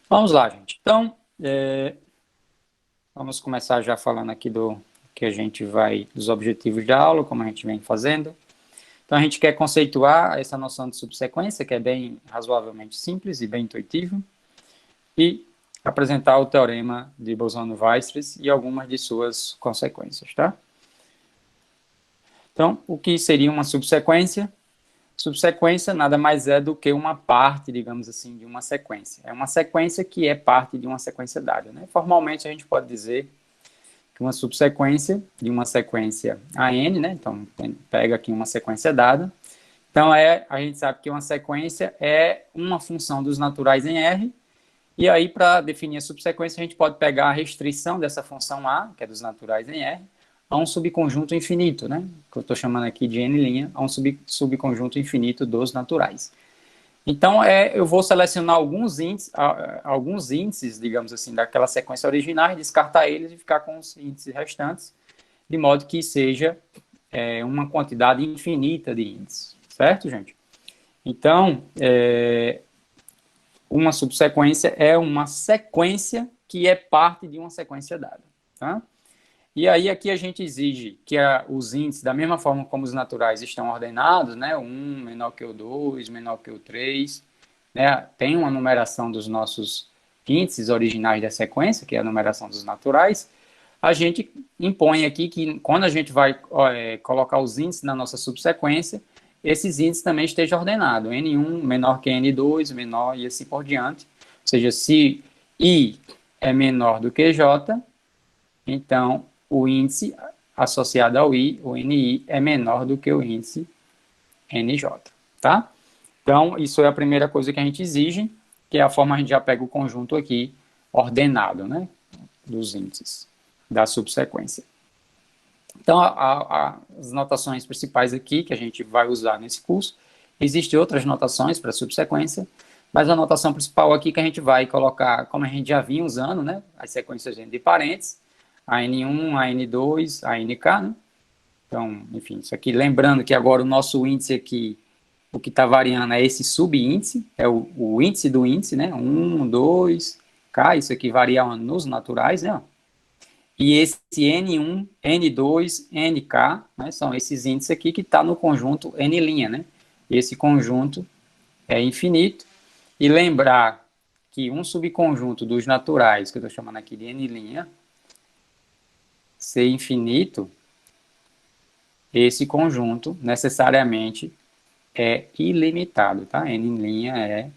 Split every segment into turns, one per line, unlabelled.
Vamos lá, gente. Então, vamos começar já falando aqui do que a gente vai, dos objetivos da aula, como a gente vem fazendo. Então, a gente quer conceituar essa noção de subsequência, que é bem razoavelmente simples e bem intuitivo, e apresentar o teorema de Bolzano-Weierstrass e algumas de suas consequências, tá? Então, o que seria uma subsequência? Subsequência nada mais é do que uma parte, digamos assim, de uma sequência. É uma sequência que é parte de uma sequência dada, né? Formalmente, a gente pode dizer que uma subsequência de uma sequência AN, né? Então, pega aqui uma sequência dada. Então, a gente sabe que uma sequência é uma função dos naturais em R, e aí, para definir a subsequência, a gente pode pegar a restrição dessa função A, que é dos naturais em R, a um subconjunto infinito, né? Que eu estou chamando aqui de N', a um subconjunto infinito dos naturais. Então, eu vou selecionar alguns índices, digamos assim, daquela sequência original, descartar eles e ficar com os índices restantes, de modo que seja uma quantidade infinita de índices, certo, gente? Então, uma subsequência é uma sequência que é parte de uma sequência dada, tá? E aí aqui a gente exige que os índices, da mesma forma como os naturais estão ordenados, né, o 1 menor que o 2, menor que o 3, né, tem uma numeração dos nossos índices originais da sequência, que é a numeração dos naturais, a gente impõe aqui que quando a gente vai colocar os índices na nossa subsequência, esses índices também estejam ordenados, N1 menor que N2, menor e assim por diante. Ou seja, se I é menor do que J, então o índice associado ao I, o NI, é menor do que o índice NJ, tá? Então, isso é a primeira coisa que a gente exige, que é a forma que a gente já pega o conjunto aqui ordenado, né, dos índices da subsequência. Então, as notações principais aqui que a gente vai usar nesse curso, existem outras notações para subsequência, mas a notação principal aqui que a gente vai colocar, como a gente já vinha usando, né, as sequências de parênteses, a N1, a N2, a NK, né? Então, enfim, isso aqui, lembrando que agora o nosso índice aqui, o que está variando é esse subíndice, é o índice do índice, né? 1, 2, K, isso aqui varia nos naturais, né? E esse N1, N2, NK, né, são esses índices aqui que está no conjunto N', né? Esse conjunto é infinito. E lembrar que um subconjunto dos naturais, que eu estou chamando aqui de N', ser infinito, esse conjunto necessariamente é ilimitado, tá? N' é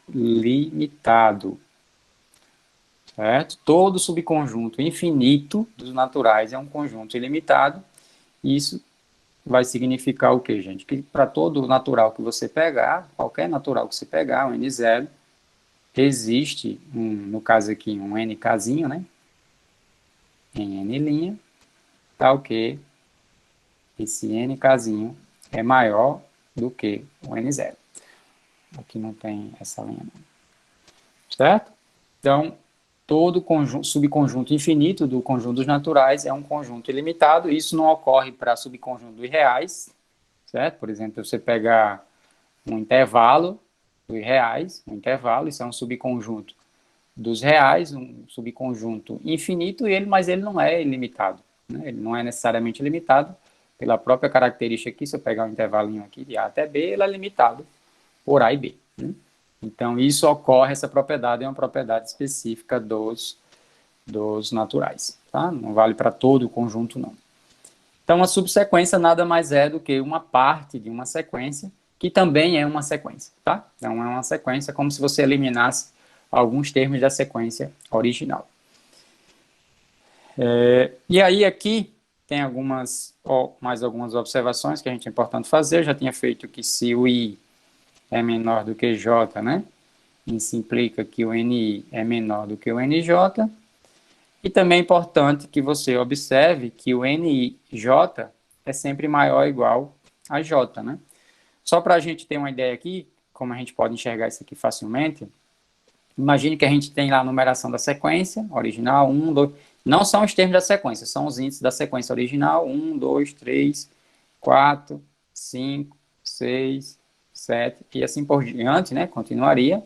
ilimitado, certo? Todo subconjunto infinito dos naturais é um conjunto ilimitado. Isso vai significar o quê, gente? Que para todo natural que você pegar, qualquer natural que você pegar, um N0, existe, no caso aqui, um NKzinho, né? Em N', tal que esse NKzinho é maior do que o N0. Aqui não tem essa linha, não. Certo? Então, todo subconjunto infinito do conjunto dos naturais é um conjunto ilimitado. Isso não ocorre para subconjunto dos reais, certo? Por exemplo, você pegar um intervalo dos reais, um intervalo, isso é um subconjunto dos reais, um subconjunto infinito, mas ele não é ilimitado, né? Ele não é necessariamente limitado pela própria característica aqui. Se eu pegar um intervalinho aqui de A até B, ele é limitado por A e B, né? Então, isso ocorre, essa propriedade é uma propriedade específica dos naturais, tá? Não vale para todo o conjunto, não. Então, a subsequência nada mais é do que uma parte de uma sequência, que também é uma sequência, tá? Então, é uma sequência como se você eliminasse alguns termos da sequência original. E aí, aqui, tem mais algumas observações que a gente é importante fazer. Eu já tinha feito que se o I é menor do que J, né? Isso implica que o NI é menor do que o NJ. E também é importante que você observe que o NJ é sempre maior ou igual a J, né? Só para a gente ter uma ideia aqui, como a gente pode enxergar isso aqui facilmente, imagine que a gente tem lá a numeração da sequência original, 1, 2, não são os termos da sequência, são os índices da sequência original, 1, 2, 3, 4, 5, 6, 7, e assim por diante, né? Continuaria.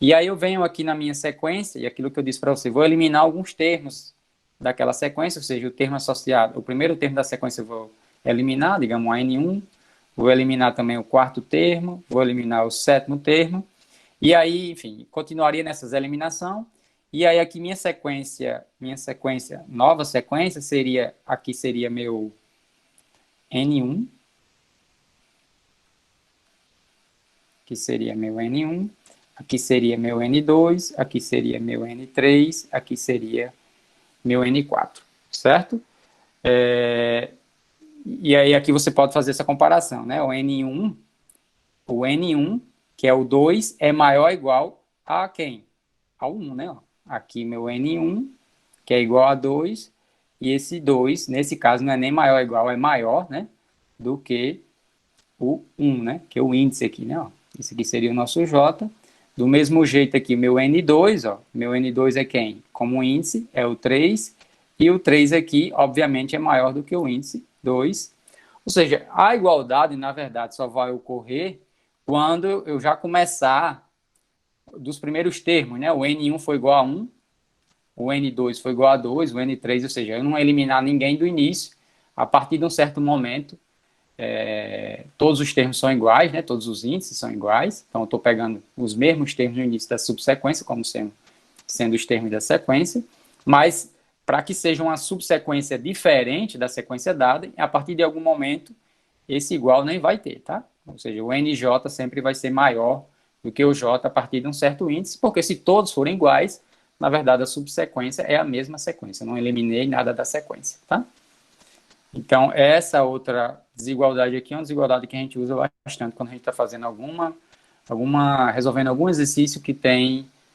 E aí eu venho aqui na minha sequência, e aquilo que eu disse para você, vou eliminar alguns termos daquela sequência, ou seja, o termo associado, o primeiro termo da sequência eu vou eliminar, digamos, a N1, vou eliminar também o quarto termo, vou eliminar o sétimo termo, e aí, enfim, continuaria nessas eliminação, e aí aqui minha sequência, nova sequência, seria, aqui seria meu N1, aqui seria meu N1, aqui seria meu N2, aqui seria meu N3, aqui seria meu N4, certo? E aí aqui você pode fazer essa comparação, né? O N1, que é o 2, é maior ou igual a quem? Ao 1, né? Aqui meu N1, que é igual a 2, e esse 2, nesse caso, não é nem maior ou igual, é maior, né? Do que o 1, né? Que é o índice aqui, né? Ó. Esse aqui seria o nosso J. Do mesmo jeito aqui, meu N2, ó. Meu N2 é quem? Como índice, é o 3. E o 3 aqui, obviamente, é maior do que o índice 2. Ou seja, a igualdade, na verdade, só vai ocorrer quando eu já começar dos primeiros termos, né? O N1 foi igual a 1, o N2 foi igual a 2, o N3, ou seja, eu não eliminar ninguém do início. A partir de um certo momento, todos os termos são iguais, né? Todos os índices são iguais. Então, eu estou pegando os mesmos termos no início da subsequência, como sendo os termos da sequência. Mas, para que seja uma subsequência diferente da sequência dada, a partir de algum momento, esse igual nem vai ter, tá? Ou seja, o NJ sempre vai ser maior do que o J a partir de um certo índice, porque se todos forem iguais, na verdade, a subsequência é a mesma sequência. Eu não eliminei nada da sequência, tá? Então, essa outra desigualdade aqui é uma desigualdade que a gente usa bastante quando a gente está fazendo resolvendo algum exercício que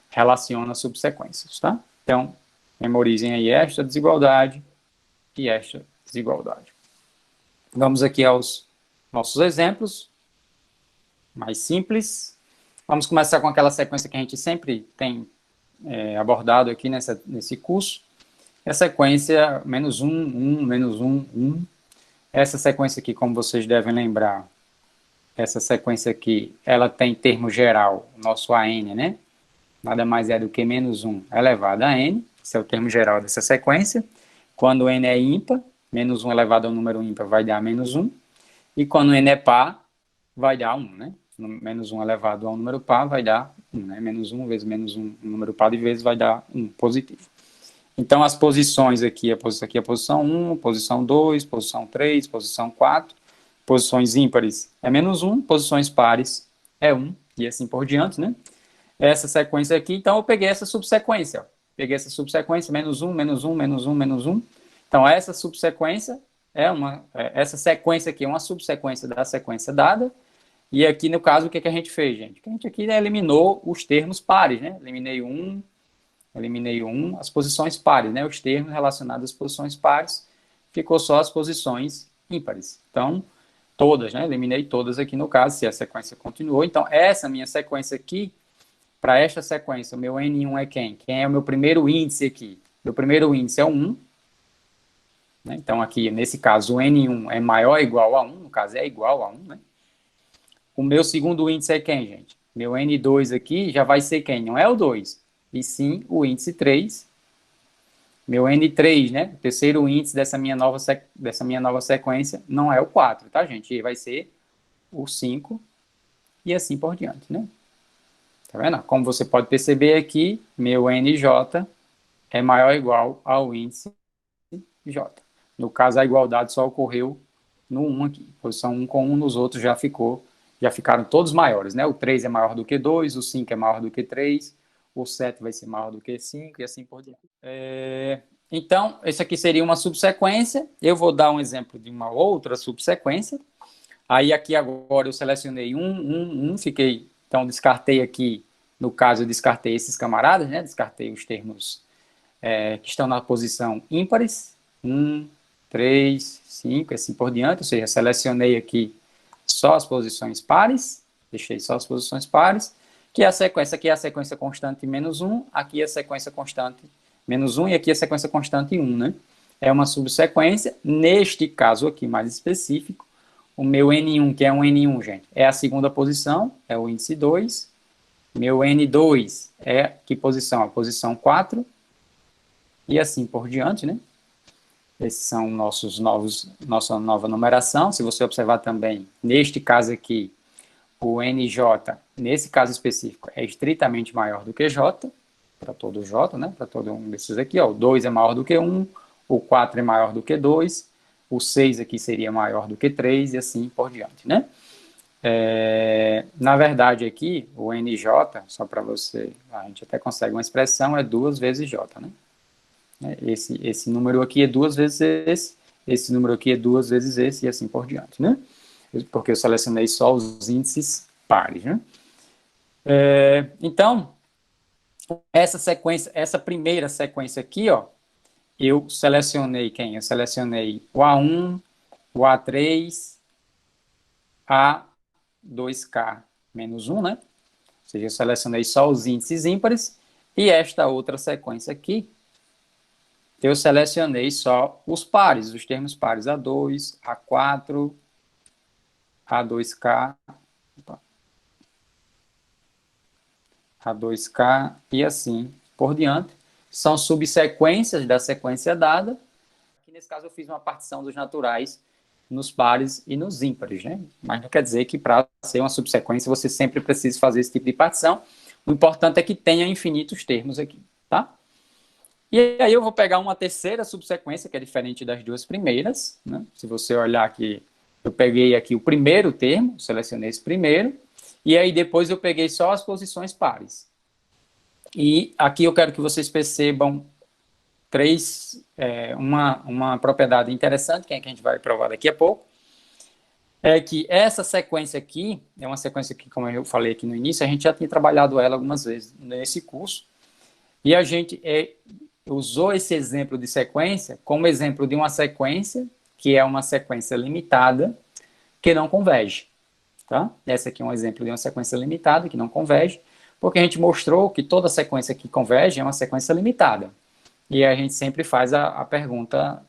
relaciona subsequências, tá? Então, memorizem aí esta desigualdade e esta desigualdade. Vamos aqui aos nossos exemplos mais simples. Vamos começar com aquela sequência que a gente sempre tem abordado aqui nesse curso. É a sequência menos 1, 1, menos 1, 1. Essa sequência aqui, como vocês devem lembrar, essa sequência aqui, ela tem termo geral, nosso AN, né? Nada mais é do que menos 1 elevado a n. Esse é o termo geral dessa sequência. Quando n é ímpar, menos 1 elevado ao número ímpar vai dar menos 1. E quando n é par, vai dar 1, né? Menos 1 elevado ao número par vai dar 1, né? Menos 1 vezes menos 1, número par de vezes vai dar 1, positivo. Então, as posições aqui é a posição 1, posição 2, posição 3, posição 4. Posições ímpares é menos 1, posições pares é 1, e assim por diante, né? Essa sequência aqui, então eu peguei essa subsequência. Ó. Peguei essa subsequência, menos 1, menos 1, menos 1, menos 1. Então, essa subsequência essa sequência aqui é uma subsequência da sequência dada. E aqui, no caso, o que a gente fez, gente? A gente aqui eliminou os termos pares, né? Eliminei as posições pares, né? Os termos relacionados às posições pares, ficou só as posições ímpares. Então, todas, né? Eliminei todas aqui no caso, se a sequência continuou. Então, essa minha sequência aqui, para esta sequência, o meu N1 é quem? Quem é o meu primeiro índice aqui? Meu primeiro índice é o 1. Né? Então, aqui, nesse caso, o N1 é maior ou igual a 1, no caso, é igual a 1, né? O meu segundo índice é quem, gente? Meu N2 aqui já vai ser quem? Não é o 2, e sim o índice 3. Meu N3, né? O terceiro índice dessa minha nova sequência não é o 4, tá, gente? E vai ser o 5 e assim por diante, né? Tá vendo? Como você pode perceber aqui, meu NJ é maior ou igual ao índice J. No caso, a igualdade só ocorreu no 1 aqui. Posição 1 com 1, nos outros já ficaram todos maiores, né? O 3 é maior do que 2, o 5 é maior do que 3, o 7 vai ser maior do que 5 e assim por diante. Então, esse aqui seria uma subsequência. Eu vou dar um exemplo de uma outra subsequência. Aí aqui agora eu selecionei 1, então descartei aqui, no caso eu descartei esses camaradas, né? Descartei os termos que estão na posição ímpares, 1, 3, 5, assim por diante, ou seja, selecionei aqui só as posições pares, deixei só as posições pares, que a sequência aqui é a sequência constante menos 1, aqui é a sequência constante menos 1 e aqui é a sequência constante 1, né? É uma subsequência, neste caso aqui mais específico, o meu N1, que é um N1, gente, é a segunda posição, é o índice 2, Meu N2 é que posição? A posição 4, e assim por diante, né? Esses são nossa nova numeração. Se você observar também, neste caso aqui, o NJ, nesse caso específico, é estritamente maior do que J, para todo J, né? Para todo um desses aqui, ó. O 2 é maior do que 1, o 4 é maior do que 2, o 6 aqui seria maior do que 3 e assim por diante, né? Na verdade aqui, o NJ, só para você, a gente até consegue uma expressão, é 2 vezes J, né? Esse número aqui é 2 vezes esse número aqui é 2 vezes esse e assim por diante, né? Porque eu selecionei só os índices pares, né? Então, essa sequência, essa primeira sequência aqui, ó, eu selecionei quem? Eu selecionei o A1, o A3, A2K menos 1, né? Ou seja, eu selecionei só os índices ímpares, e esta outra sequência aqui, eu selecionei só os pares, os termos pares, A2, A4, A2K, A2K e assim por diante. São subsequências da sequência dada. Aqui nesse caso eu fiz uma partição dos naturais nos pares e nos ímpares, né? Mas não quer dizer que para ser uma subsequência você sempre precise fazer esse tipo de partição. O importante é que tenha infinitos termos aqui, tá? E aí eu vou pegar uma terceira subsequência, que é diferente das duas primeiras, né? Se você olhar aqui, eu peguei aqui o primeiro termo, selecionei esse primeiro, e aí depois eu peguei só as posições pares. E aqui eu quero que vocês percebam uma propriedade interessante, que a gente vai provar daqui a pouco, é que essa sequência aqui, é uma sequência que, como eu falei aqui no início, a gente já tinha trabalhado ela algumas vezes nesse curso, e a gente usou esse exemplo de sequência como exemplo de uma sequência que é uma sequência limitada que não converge. Tá? Essa aqui é um exemplo de uma sequência limitada que não converge, porque a gente mostrou que toda sequência que converge é uma sequência limitada. E a gente sempre faz a pergunta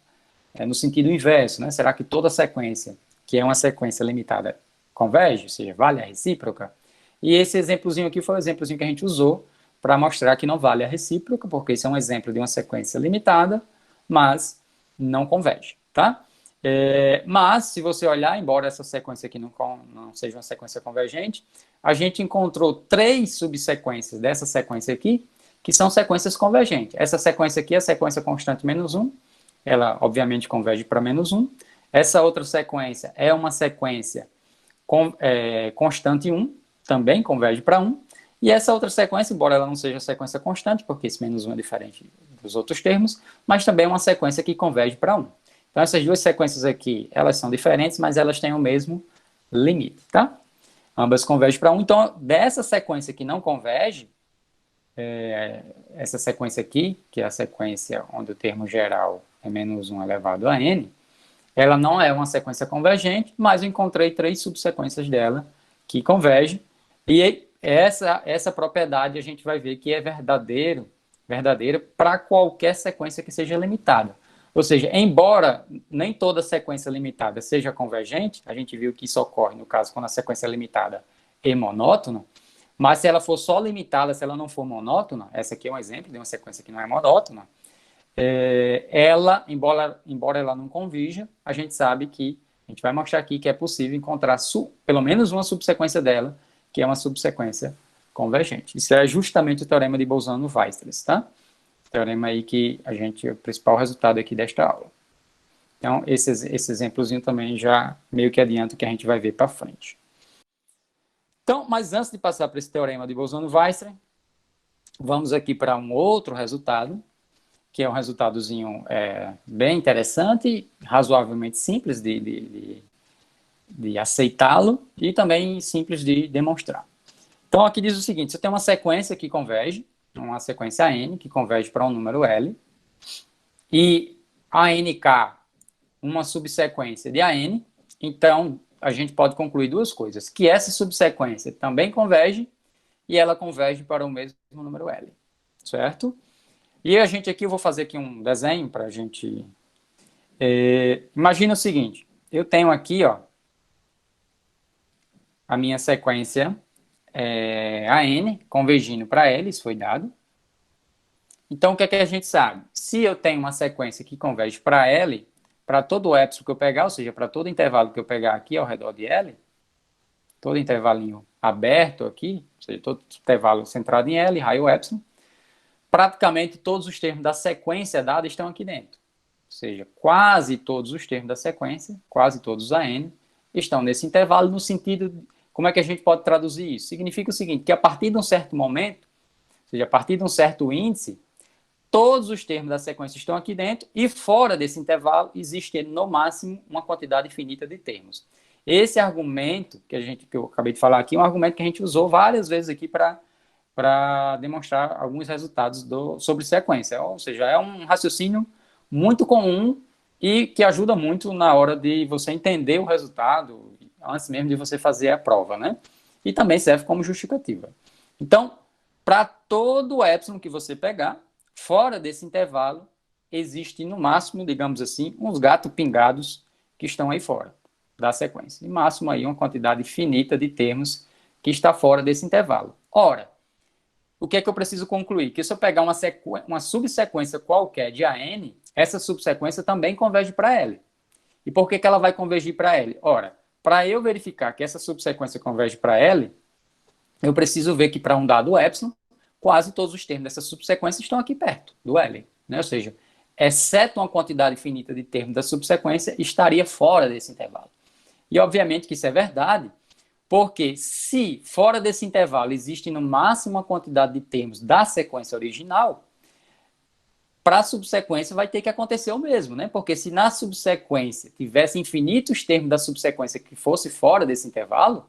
no sentido inverso, né? Será que toda sequência que é uma sequência limitada converge, ou seja, vale a recíproca? E esse exemplozinho aqui foi o exemplozinho que a gente usou para mostrar que não vale a recíproca, porque isso é um exemplo de uma sequência limitada, mas não converge, tá? Mas, se você olhar, embora essa sequência aqui não seja uma sequência convergente, a gente encontrou 3 subsequências dessa sequência aqui, que são sequências convergentes. Essa sequência aqui é a sequência constante menos 1, ela obviamente converge para menos 1. Essa outra sequência é uma sequência constante 1, também converge para 1. E essa outra sequência, embora ela não seja sequência constante, porque esse menos 1 é diferente dos outros termos, mas também é uma sequência que converge para 1. Então, essas duas sequências aqui, elas são diferentes, mas elas têm o mesmo limite, tá? Ambas convergem para 1. Então, dessa sequência que não converge, essa sequência aqui, que é a sequência onde o termo geral é menos 1 elevado a n, ela não é uma sequência convergente, mas eu encontrei 3 subsequências dela que convergem, e essa propriedade a gente vai ver que é verdadeira para qualquer sequência que seja limitada. Ou seja, embora nem toda sequência limitada seja convergente, a gente viu que isso ocorre no caso quando a sequência é limitada é monótona, mas se ela for só limitada, se ela não for monótona, essa aqui é um exemplo de uma sequência que não é monótona, ela, embora ela não convirja, a gente sabe que, a gente vai mostrar aqui que é possível encontrar pelo menos uma subsequência dela, que é uma subsequência convergente. Isso é justamente o teorema de Bolzano-Weierstrass, tá? Teorema aí que o principal resultado aqui desta aula. Então, esse exemplozinho também já meio que adianta o que a gente vai ver para frente. Então, mas antes de passar para esse teorema de Bolzano-Weierstrass, vamos aqui para um outro resultado, que é um resultadozinho bem interessante, razoavelmente simples de aceitá-lo e também simples de demonstrar. Então, aqui diz o seguinte, você tem uma sequência que converge, uma sequência n, que converge para um número L, e a nk, uma subsequência de an, então a gente pode concluir duas coisas, que essa subsequência também converge e ela converge para o mesmo número L, certo? E a gente aqui, eu vou fazer aqui um desenho para a gente... imagina o seguinte, eu tenho aqui, ó, a minha sequência a N convergindo para L, isso foi dado. Então, o que é que a gente sabe? Se eu tenho uma sequência que converge para L, para todo o epsilon que eu pegar, ou seja, para todo intervalo que eu pegar aqui ao redor de L, todo intervalinho aberto aqui, ou seja, todo intervalo centrado em L, raio epsilon, praticamente todos os termos da sequência dada estão aqui dentro. Ou seja, quase todos os termos da sequência, quase todos os AN, estão nesse intervalo no sentido... Como é que a gente pode traduzir isso? Significa o seguinte, que a partir de um certo momento, ou seja, a partir de um certo índice, todos os termos da sequência estão aqui dentro e fora desse intervalo existe no máximo uma quantidade infinita de termos. Esse argumento que eu acabei de falar aqui é um argumento que a gente usou várias vezes aqui para demonstrar alguns resultados sobre sequência. Ou seja, é um raciocínio muito comum e que ajuda muito na hora de você entender o resultado antes mesmo de você fazer a prova, né? E também serve como justificativa. Então, para todo epsilon que você pegar, fora desse intervalo, existe no máximo, digamos assim, uns gatos pingados que estão aí fora da sequência. E máximo aí uma quantidade finita de termos que está fora desse intervalo. Ora, o que é que eu preciso concluir? Que se eu pegar uma subsequência qualquer de AN, essa subsequência também converge para L. E por que ela vai convergir para L? Ora, para eu verificar que essa subsequência converge para L, eu preciso ver que para um dado epsilon, quase todos os termos dessa subsequência estão aqui perto do L. Né? Ou seja, exceto uma quantidade finita de termos da subsequência, estaria fora desse intervalo. E obviamente que isso é verdade, porque se fora desse intervalo existe no máximo uma quantidade de termos da sequência original, para a subsequência vai ter que acontecer o mesmo, né? Porque se na subsequência tivesse infinitos termos da subsequência que fosse fora desse intervalo,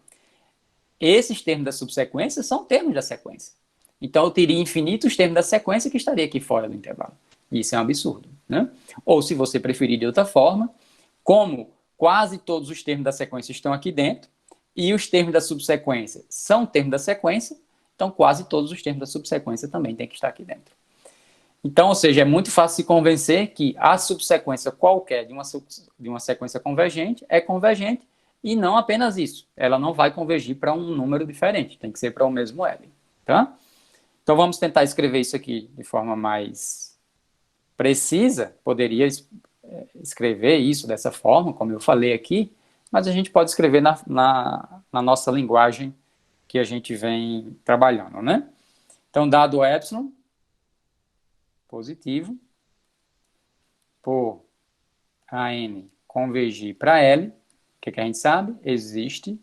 esses termos da subsequência são termos da sequência. Então eu teria infinitos termos da sequência que estaria aqui fora do intervalo. Isso é um absurdo, né? Ou se você preferir de outra forma, como quase todos os termos da sequência estão aqui dentro, e os termos da subsequência são termos da sequência, então quase todos os termos da subsequência também têm que estar aqui dentro. Então, ou seja, é muito fácil se convencer que a subsequência qualquer de uma sequência convergente é convergente, e não apenas isso. Ela não vai convergir para um número diferente, tem que ser para o mesmo L. Tá? Então, vamos tentar escrever isso aqui de forma mais precisa. Poderia escrever isso dessa forma, como eu falei aqui, mas a gente pode escrever na nossa linguagem que a gente vem trabalhando, né? Então, dado epsilon positivo, por AN convergir para L, o que a gente sabe? Existe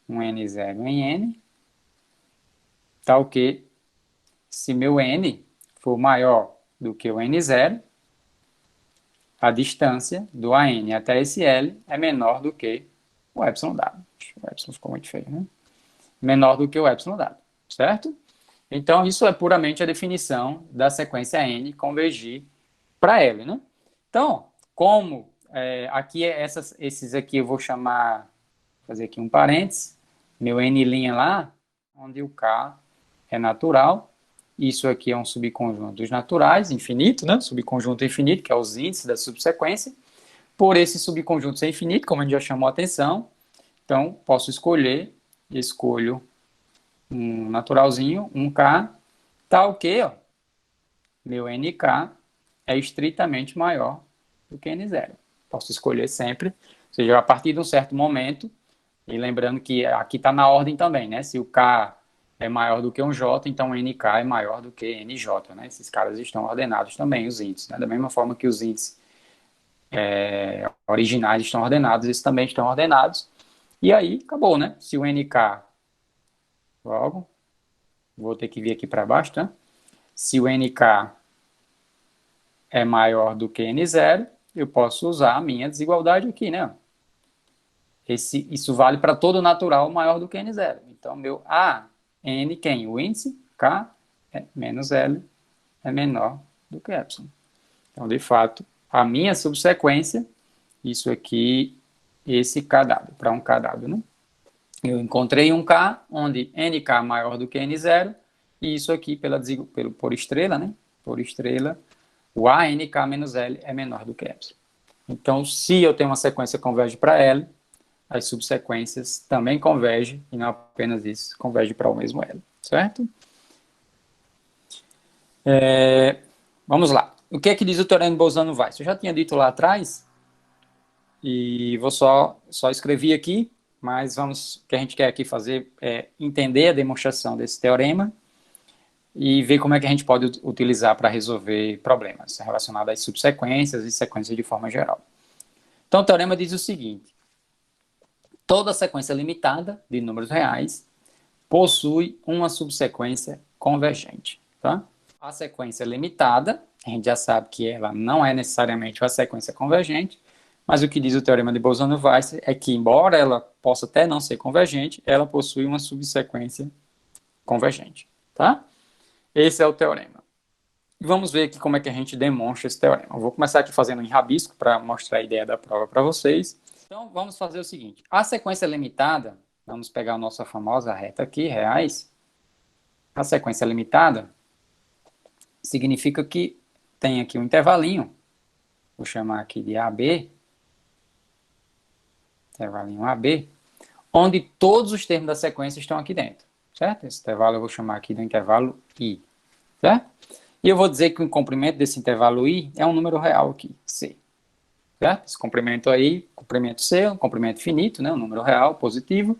um N0 em N, tal que se meu N for maior do que o N0, a distância do AN até esse L é menor do que o epsilon dado. O epsilon ficou muito feio, né? Menor do que o epsilon dado, certo? Então, isso é puramente a definição da sequência N convergir para L, né? Então, como aqui esses aqui eu vou chamar, fazer aqui um parênteses, meu N' lá, onde o K é natural, isso aqui é um subconjunto dos naturais, infinito, né? Subconjunto infinito, que é os índices da subsequência. Por esse subconjunto ser infinito, como a gente já chamou a atenção, então posso escolho um naturalzinho, um K, tal que, ó, meu NK é estritamente maior do que N0. Posso escolher sempre, ou seja, a partir de um certo momento, e lembrando que aqui está na ordem também, né? Se o K é maior do que um J, então o NK é maior do que NJ, né? Esses caras estão ordenados também, os índices, né? Da mesma forma que os índices originais estão ordenados, esses também estão ordenados. E aí, acabou, né? Se o NK, logo, vou ter que vir aqui para baixo, tá? Se o NK é maior do que N0, eu posso usar a minha desigualdade aqui, né? Isso vale para todo natural maior do que N0. Então, meu A, N, quem? O índice, K, menos L, é menor do que epsilon. Então, de fato, a minha subsequência, isso aqui, esse K dado, para um K dado, né? Eu encontrei um K, onde NK é maior do que N0, e isso aqui, por estrela, né? Por estrela, o ANK menos L é menor do que epsilon. Então, se eu tenho uma sequência que converge para L, as subsequências também convergem, e não apenas isso, convergem para o mesmo elo, certo? Vamos lá. O que é que diz o teorema de Bolzano-Weiss? Eu já tinha dito lá atrás, e vou só escrevi aqui, mas o que a gente quer aqui fazer é entender a demonstração desse teorema e ver como é que a gente pode utilizar para resolver problemas relacionados às subsequências e sequências de forma geral. Então, o teorema diz o seguinte: toda sequência limitada de números reais possui uma subsequência convergente. Tá? A sequência limitada, a gente já sabe que ela não é necessariamente uma sequência convergente, mas o que diz o teorema de Bolzano-Weiss é que, embora ela possa até não ser convergente, ela possui uma subsequência convergente. Tá? Esse é o teorema. Vamos ver aqui como é que a gente demonstra esse teorema. Eu vou começar aqui fazendo em rabisco para mostrar a ideia da prova para vocês. Então, vamos fazer o seguinte. A sequência limitada, vamos pegar a nossa famosa reta aqui, reais. A sequência limitada significa que tem aqui um intervalinho. Vou chamar aqui de AB. Intervalinho AB. Onde todos os termos da sequência estão aqui dentro. Certo? Esse intervalo eu vou chamar aqui do intervalo I. Certo? E eu vou dizer que o comprimento desse intervalo I é um número real aqui, C. Certo? Esse comprimento aí, comprimento C, um comprimento finito, né? Um número real, positivo.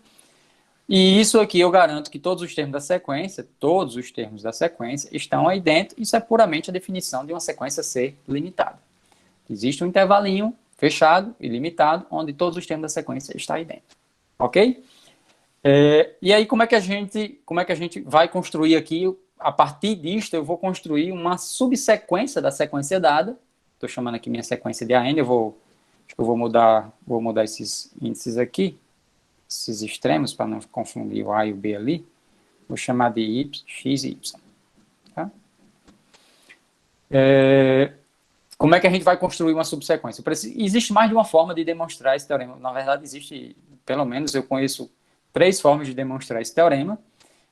E isso aqui eu garanto que todos os termos da sequência estão aí dentro. Isso é puramente a definição de uma sequência C limitada. Existe um intervalinho fechado e limitado, onde todos os termos da sequência estão aí dentro. Ok? E aí, como é que a gente vai construir aqui? A partir disto, eu vou construir uma subsequência da sequência dada. Estou chamando aqui minha sequência de AN. Acho que eu vou mudar esses índices aqui, esses extremos, para não confundir o A e o B ali. Vou chamar de y, x e y. Tá? Como é que a gente vai construir uma subsequência? Existe mais de uma forma de demonstrar esse teorema. Na verdade, existe, pelo menos eu conheço 3 formas de demonstrar esse teorema,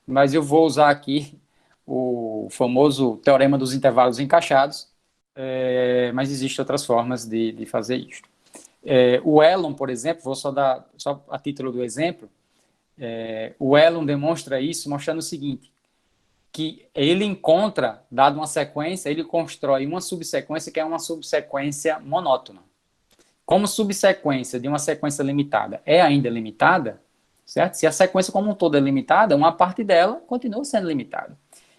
mas eu vou usar aqui o famoso teorema dos intervalos encaixados, mas existem outras formas de fazer isso. O Elon, por exemplo, vou só a título do exemplo, o Elon demonstra isso mostrando o seguinte, que ele encontra, dado uma sequência, ele constrói uma subsequência que é uma subsequência monótona. Como subsequência de uma sequência limitada é ainda limitada, certo? Se a sequência como um todo é limitada, uma parte dela continua sendo limitada.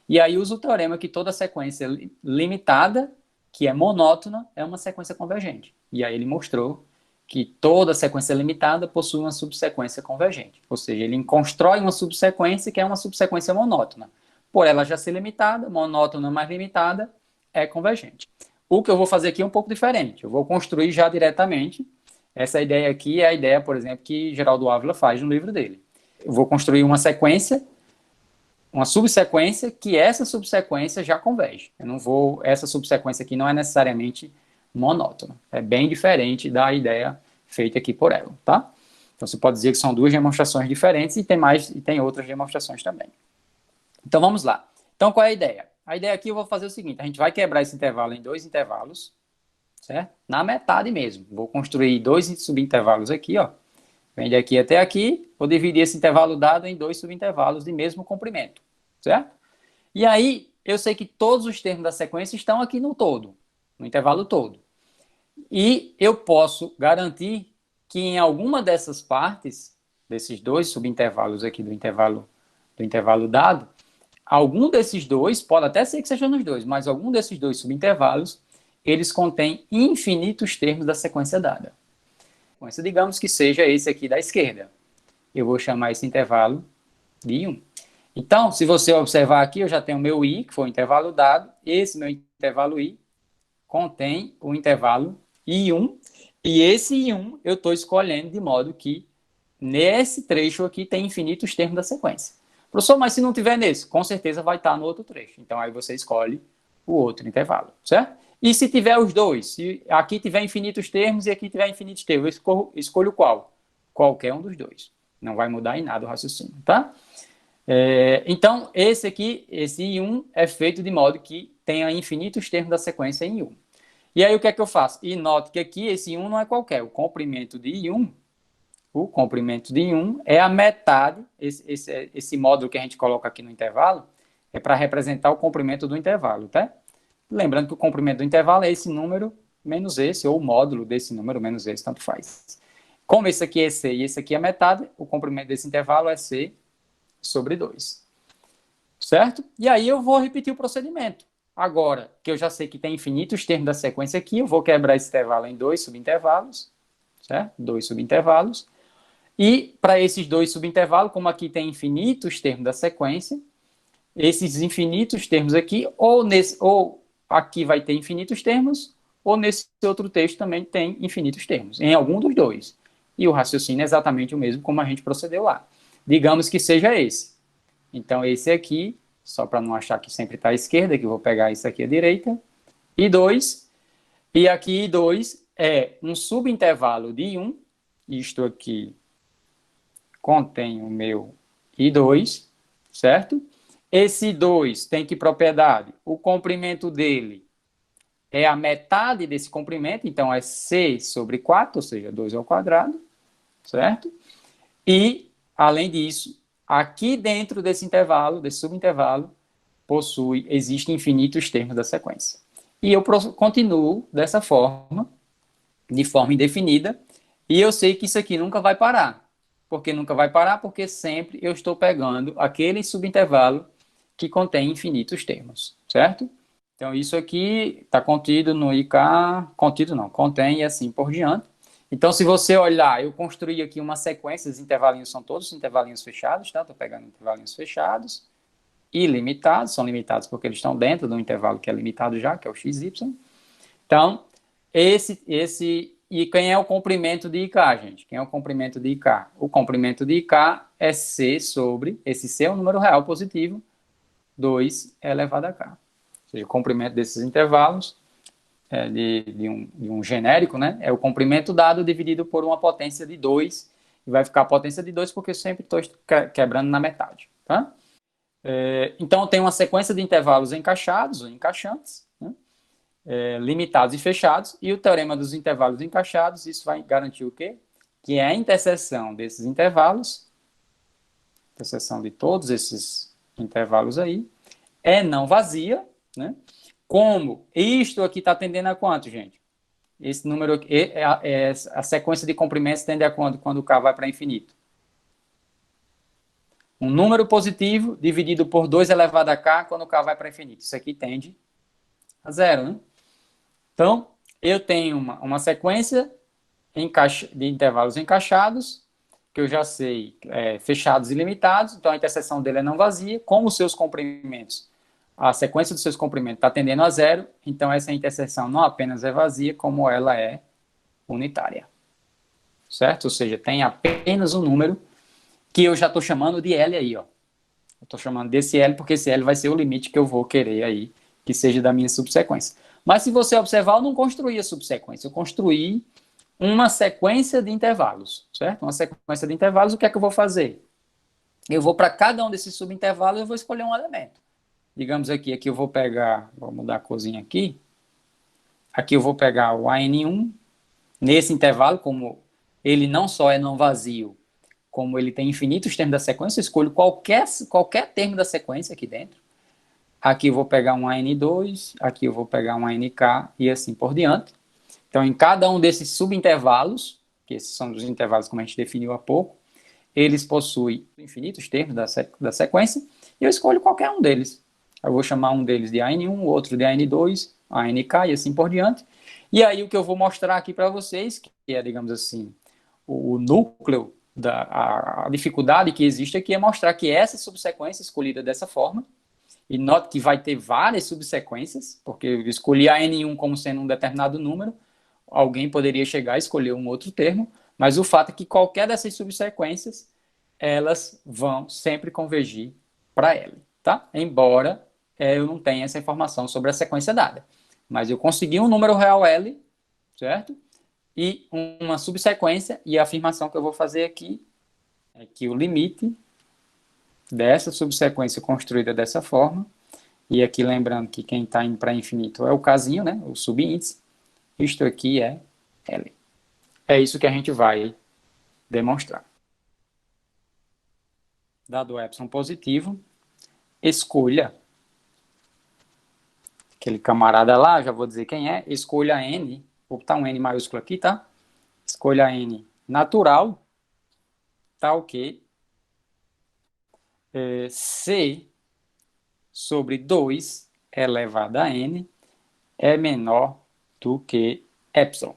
E aí usa o teorema que toda sequência limitada, que é monótona, é uma sequência convergente. E aí ele mostrou que toda sequência limitada possui uma subsequência convergente. Ou seja, ele constrói uma subsequência que é uma subsequência monótona. Por ela já ser limitada, monótona mais limitada, é convergente. O que eu vou fazer aqui é um pouco diferente. Eu vou construir já diretamente. Essa ideia aqui é a ideia, por exemplo, que Geraldo Ávila faz no livro dele. Eu vou construir uma sequência, uma subsequência, que essa subsequência já converge. Essa subsequência aqui não é necessariamente monótona. É bem diferente da ideia feita aqui por ela, tá? Então você pode dizer que são 2 demonstrações diferentes e tem outras demonstrações também. Então vamos lá. Então qual é a ideia? A ideia aqui eu vou fazer o seguinte, a gente vai quebrar esse intervalo em 2 intervalos, certo? Na metade mesmo. Vou construir 2 subintervalos aqui, ó. Vem daqui até aqui, vou dividir esse intervalo dado em 2 subintervalos de mesmo comprimento, certo? E aí, eu sei que todos os termos da sequência estão aqui no todo, no intervalo todo. E eu posso garantir que em alguma dessas partes, desses 2 subintervalos aqui do intervalo dado, algum desses 2, pode até ser que sejam nos 2, mas algum desses 2 subintervalos, eles contêm infinitos termos da sequência dada. Digamos que seja esse aqui da esquerda. Eu vou chamar esse intervalo de 1. Então, se você observar aqui, eu já tenho o meu I, que foi o intervalo dado. Esse meu intervalo I contém o intervalo I1. E esse I1 eu estou escolhendo de modo que nesse trecho aqui tem infinitos termos da sequência. Professor, mas se não tiver nesse, com certeza vai estar no outro trecho. Então, aí você escolhe o outro intervalo, certo? E se tiver os 2, se aqui tiver infinitos termos e aqui tiver infinitos termos, eu escolho qual? Qualquer um dos 2. Não vai mudar em nada o raciocínio, tá? Então, esse I1 é feito de modo que tenha infinitos termos da sequência em I1. E aí, o que é que eu faço? E note que aqui esse I1 não é qualquer. O comprimento de I1, o comprimento de 1 é a metade, esse módulo que a gente coloca aqui no intervalo, é para representar o comprimento do intervalo, tá? Lembrando que o comprimento do intervalo é esse número menos esse, ou o módulo desse número menos esse, tanto faz. Como esse aqui é C e esse aqui é metade, o comprimento desse intervalo é C sobre 2. Certo? E aí eu vou repetir o procedimento. Agora, que eu já sei que tem infinitos termos da sequência aqui, eu vou quebrar esse intervalo em 2 subintervalos, certo? 2 subintervalos. E para esses 2 subintervalos, como aqui tem infinitos termos da sequência, esses infinitos termos aqui, ou aqui vai ter infinitos termos, ou nesse outro texto também tem infinitos termos, em algum dos dois. E o raciocínio é exatamente o mesmo como a gente procedeu lá. Digamos que seja esse. Então, esse aqui, só para não achar que sempre está à esquerda, que eu vou pegar isso aqui à direita, e 2. E aqui 2 é um subintervalo de 1, isto aqui contém o meu I2, certo? Esse 2 tem que propriedade? O comprimento dele é a metade desse comprimento, então é C sobre 4, ou seja, 2 ao quadrado, certo? E, além disso, aqui dentro desse intervalo, desse subintervalo, existem infinitos termos da sequência. E eu continuo dessa forma, de forma indefinida, e eu sei que isso aqui nunca vai parar. Por que nunca vai parar? Porque sempre eu estou pegando aquele subintervalo que contém infinitos termos, certo? Então, isso aqui está contido no IK, contido não, contém e assim por diante. Então, se você olhar, eu construí aqui uma sequência, os intervalinhos são todos intervalinhos fechados, tá? Estou pegando intervalinhos fechados, ilimitados, são limitados porque eles estão dentro de um intervalo que é limitado já, que é o xy. Então, e quem é o comprimento de IK, gente? Quem é o comprimento de IK? O comprimento de IK é C sobre, esse C é um número real positivo, 2 elevado a K. Ou seja, o comprimento desses intervalos de um genérico, né? É o comprimento dado dividido por uma potência de 2, e vai ficar a potência de 2 porque eu sempre estou quebrando na metade, tá? Então, eu tenho uma sequência de intervalos encaixados, ou encaixantes, né? Limitados e fechados, e o teorema dos intervalos encaixados, isso vai garantir o quê? Que é a interseção desses intervalos, interseção de todos esses intervalos aí, é não vazia, né? Como isto aqui está tendendo a quanto, gente? Esse número aqui, a sequência de comprimentos tende a quanto quando o K vai para infinito? Um número positivo dividido por 2 elevado a K quando o K vai para infinito. Isso aqui tende a zero, né? Então, eu tenho uma sequência de intervalos encaixados, que eu já sei, fechados e limitados, então a interseção dele é não vazia, como os seus comprimentos, a sequência dos seus comprimentos está tendendo a zero, então essa interseção não apenas é vazia, como ela é unitária. Certo? Ou seja, tem apenas um número que eu já estou chamando de L aí, ó. Eu estou chamando desse L porque esse L vai ser o limite que eu vou querer aí, que seja da minha subsequência. Mas se você observar, eu não construí a subsequência, eu construí uma sequência de intervalos, certo? Uma sequência de intervalos, o que é que eu vou fazer? Eu vou para cada um desses subintervalos, eu vou escolher um elemento. Digamos aqui eu vou pegar, vou mudar a corzinha aqui. Aqui eu vou pegar o AN1. Nesse intervalo, como ele não só é não vazio, como ele tem infinitos termos da sequência, eu escolho qualquer termo da sequência aqui dentro. Aqui eu vou pegar um AN2, aqui eu vou pegar um ANK e assim por diante. Então, em cada um desses subintervalos, que esses são os intervalos como a gente definiu há pouco, eles possuem infinitos termos da sequência, e eu escolho qualquer um deles. Eu vou chamar um deles de AN1, outro de AN2, ANK e assim por diante. E aí o que eu vou mostrar aqui para vocês, que é, digamos assim, o núcleo, a dificuldade que existe aqui é mostrar que essa subsequência escolhida dessa forma, e note que vai ter várias subsequências, porque eu escolhi a N1 como sendo um determinado número, alguém poderia chegar a escolher um outro termo, mas o fato é que qualquer dessas subsequências, elas vão sempre convergir para L, tá? Embora eu não tenha essa informação sobre a sequência dada. Mas eu consegui um número real L, certo? E uma subsequência, e a afirmação que eu vou fazer aqui é que o limite dessa subsequência construída dessa forma, e aqui lembrando que quem está indo para infinito é o casinho, né? O subíndice, isto aqui é L. É isso que a gente vai demonstrar. Dado o epsilon positivo, escolha aquele camarada lá, já vou dizer quem é, escolha N, vou botar um N maiúsculo aqui, tá? Escolha N natural, tá ok? C sobre 2 elevado a N é menor do que epsilon.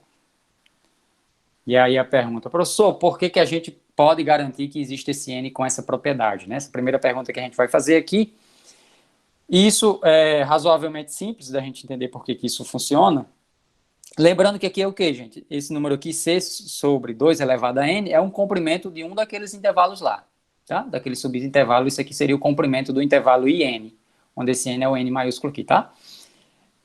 E aí a pergunta, professor, por que a gente pode garantir que existe esse N com essa propriedade? Né? Essa primeira pergunta que a gente vai fazer aqui. Isso é razoavelmente simples da gente entender por que isso funciona. Lembrando que aqui é o que, gente? Esse número aqui, C sobre 2 elevado a N, é um comprimento de um daqueles intervalos lá. Tá? Daquele subintervalo, isso aqui seria o comprimento do intervalo IN, onde esse N é o N maiúsculo aqui, tá?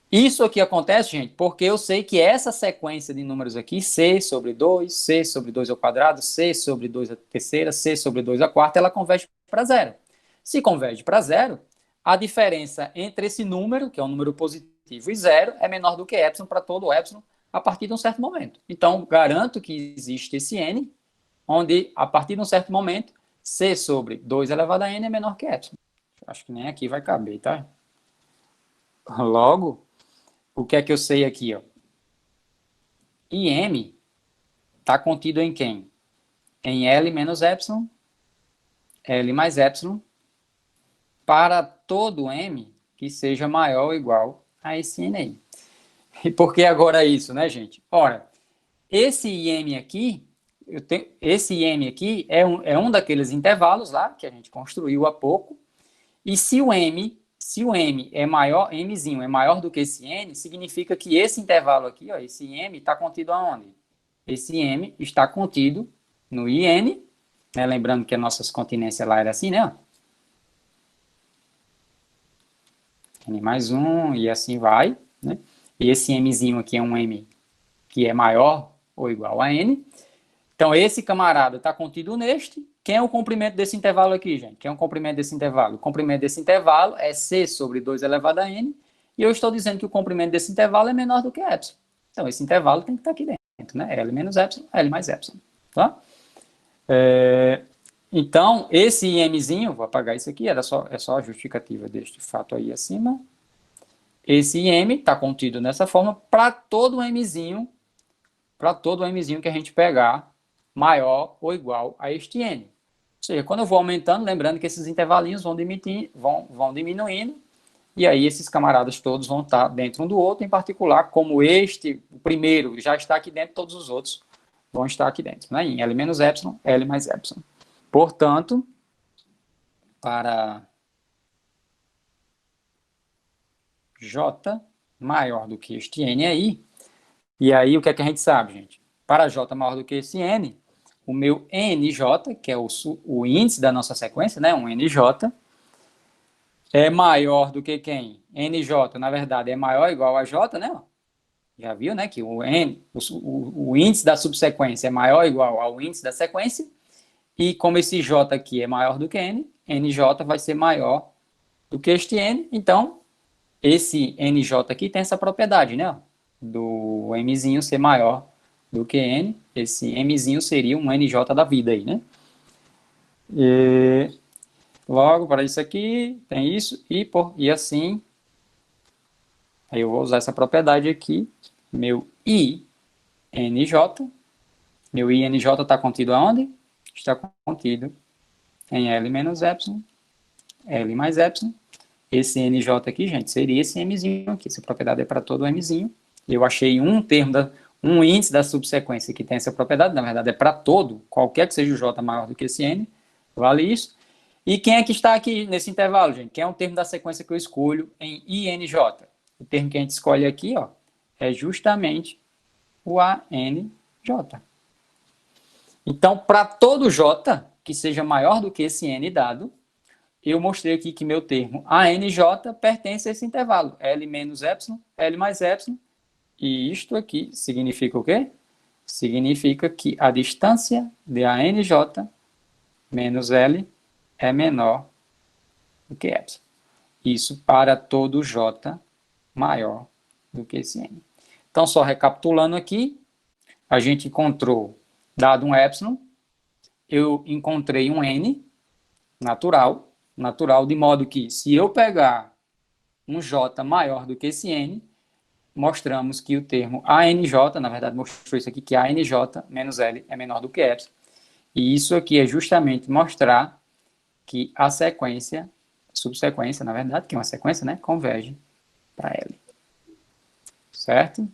Isso aqui acontece, gente, porque eu sei que essa sequência de números aqui, C sobre 2, C sobre 2 ao quadrado, C sobre 2 à terceira, C sobre 2 à quarta, ela converge para zero. Se converge para zero, a diferença entre esse número, que é um número positivo, e zero, é menor do que epsilon para todo epsilon a partir de um certo momento. Então, garanto que existe esse N, onde, a partir de um certo momento, C sobre 2 elevado a N é menor que epsilon. Acho que nem aqui vai caber, tá? Logo, o que é que eu sei aqui, ó? IM está contido em quem? Em L menos epsilon, L mais epsilon, para todo M que seja maior ou igual a esse N aí. E por que agora isso, né, gente? Ora, esse IM aqui, esse IM aqui é um daqueles intervalos lá que a gente construiu há pouco, e se o M é maior, Mzinho é maior do que esse N, significa que esse intervalo aqui, ó, esse M está contido aonde? Esse M está contido no IN, né? Lembrando que as nossas continências lá era assim, né? N mais 1 e assim vai, né? E esse Mzinho aqui é um M que é maior ou igual a N. Então, esse camarada está contido neste. Quem é o comprimento desse intervalo aqui, gente? Quem é o comprimento desse intervalo? O comprimento desse intervalo é C sobre 2 elevado a N. E eu estou dizendo que o comprimento desse intervalo é menor do que epsilon. Então, esse intervalo tem que estar aqui dentro, né? L menos epsilon, L mais epsilon. Tá? Então, esse IMzinho, vou apagar isso aqui, é só a justificativa deste fato aí acima. Esse IM está contido nessa forma para todo Mzinho que a gente pegar maior ou igual a este N. Ou seja, quando eu vou aumentando, lembrando que esses intervalinhos vão diminuindo, e aí esses camaradas todos vão estar dentro um do outro, em particular, como este, o primeiro, já está aqui dentro, todos os outros vão estar aqui dentro, né? Em L menos epsilon, L mais epsilon. Portanto, para J maior do que este N aí, e aí o que é que a gente sabe, gente? Para J maior do que esse N, o meu NJ, que é o índice da nossa sequência, né? Um NJ, é maior do que quem? NJ, na verdade, é maior ou igual a J, né? Já viu, né? Que o índice da subsequência é maior ou igual ao índice da sequência. E como esse J aqui é maior do que N, NJ vai ser maior do que este N. Então, esse NJ aqui tem essa propriedade, né? Do Mzinho ser maior do que N. Esse Mzinho seria um NJ da vida aí, né? E logo, para isso aqui, tem isso. E assim, aí eu vou usar essa propriedade aqui. Meu INJ. Meu INJ está contido aonde? Está contido em L menos epsilon, L mais epsilon. Esse NJ aqui, gente, seria esse Mzinho aqui. Essa propriedade é para todo Mzinho. Eu achei um índice da subsequência que tem essa propriedade, na verdade é para todo, qualquer que seja o J maior do que esse N, vale isso. E quem é que está aqui nesse intervalo, gente? Quem é o termo da sequência que eu escolho em INJ? O termo que a gente escolhe aqui, ó, é justamente o ANJ. Então, para todo J que seja maior do que esse N dado, eu mostrei aqui que meu termo ANJ pertence a esse intervalo, L menos epsilon, L mais epsilon, e isto aqui significa o quê? Significa que a distância de ANJ menos L é menor do que epsilon. Isso para todo J maior do que esse N. Então, só recapitulando aqui, a gente encontrou, dado um epsilon, eu encontrei um N natural, de modo que se eu pegar um J maior do que esse N, mostramos que o termo ANJ, na verdade mostrou isso aqui, que ANJ menos L é menor do que epsilon. E isso aqui é justamente mostrar que a sequência, subsequência, na verdade, que é uma sequência, né, converge para L. Certo?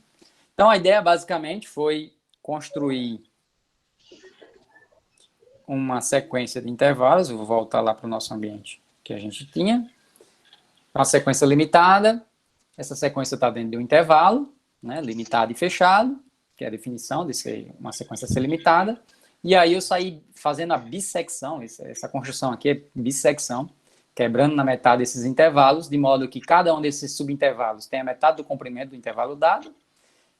Então, a ideia basicamente foi construir uma sequência de intervalos. Eu vou voltar lá para o nosso ambiente que a gente tinha. Uma sequência limitada. Essa sequência está dentro de um intervalo, né, limitado e fechado, que é a definição de ser uma sequência ser limitada. E aí eu saí fazendo a bissecção, essa construção aqui é bissecção, quebrando na metade esses intervalos, de modo que cada um desses subintervalos tem a metade do comprimento do intervalo dado.